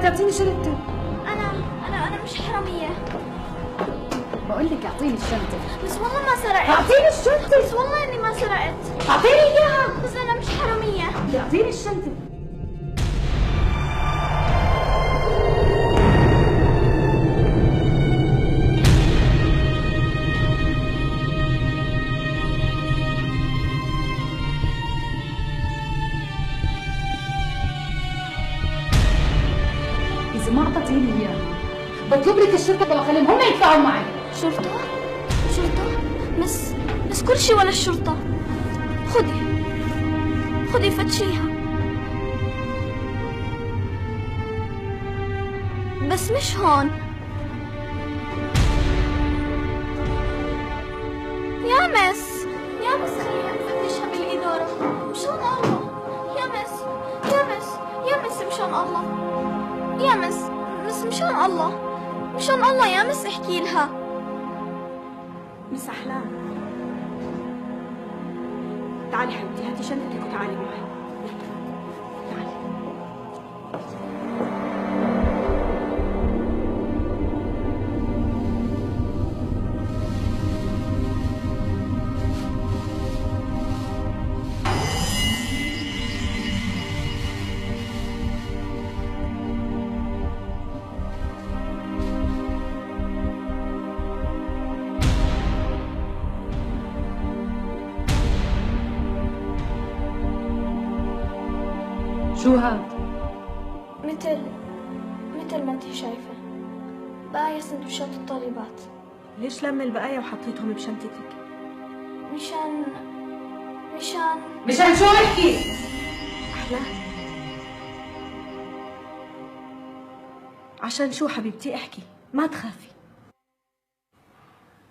شهد اعطيني شنطتي. انا مش حراميه. بقول لك اعطيني الشنطه. بس والله ما سرقت. اعطيني الشنطه. بس والله اني ما سرقت. اعطيني اياها. بس انا مش حراميه. اعطيني الشنطه. إذا ما أعطيتيني إياها بطلب لك الشرطة وأخليهم هم يدفعوا معي. شرطة؟ بس كل شيء ولا الشرطة. خذي فتشيها. بس مش هون. يا مس خلينا نفتشها بالإدارة مشان الله. يا مس مشان الله. يا مس مشان الله يا مس احكي لها. مس أحلام، تعالي حبيبتي هاتي شنطتك وتعالي معي. تعالي. شو هاد؟ مثل ما انتي شايفة بقايا سندويشات الطالبات. ليش لم البقايا وحطيتهم بشنطتك؟ مشان شو احكي؟ أحلام، عشان شو حبيبتي احكي، ما تخافي.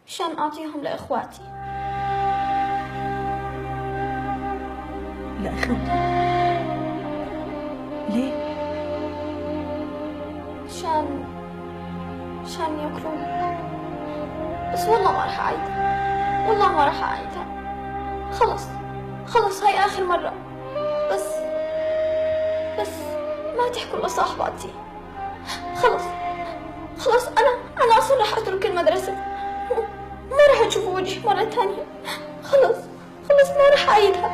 مشان اعطيهم لاخواتي. لأخوتك؟ ليه؟ مشان ياكلون. بس والله ما رح اعيدها. خلص هاي اخر مرة. بس ما تحكوا لصاحباتي. خلص انا اصلا رح اترك المدرسة. ما رح تشوفوا وجهي مرة ثانية. خلص ما رح اعيدها.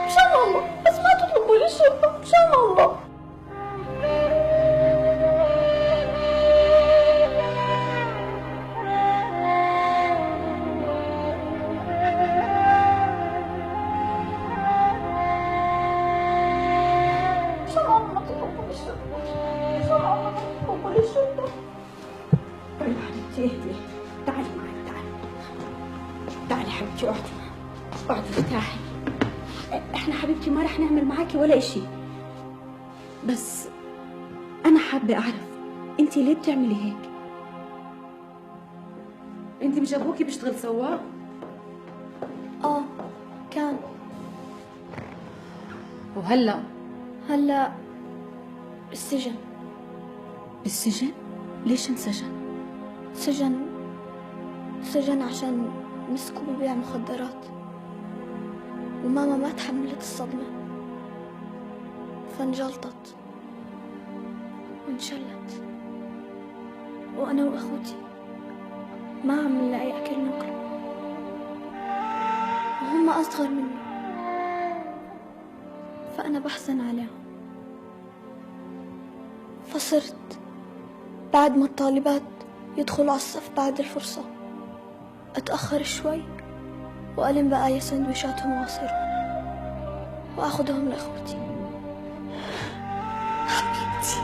مشان الله بس ما تطلبوا لي الشرطة مشان الله. طيب حبيبتي اهدي، تعالي معي. تعالي حبيبتي اقعدي ارتاحي. احنا حبيبتي ما رح نعمل معاكي ولا اشي، بس انا حابة اعرف انتي ليه بتعملي هيك؟ انت مش ابوكي بيشتغل سواق؟ كان. وهلا بالسجن. بالسجن؟ ليش انسجن؟ سجن عشان مسكوا ببيع مخدرات، وماما ما تحملت الصدمة فانجلطت وانشلت، وأنا وأخوتي ما عم نلاقي أكل ناكله، وهم أصغر مني فأنا بحزن عليهم. فصرت بعد ما الطالبات يدخلوا على الصف بعد الفرصة أتأخر شوي وألم بقايا سندويشاتهم وعصيرهم وأخذهم لأخوتي. حبيبتي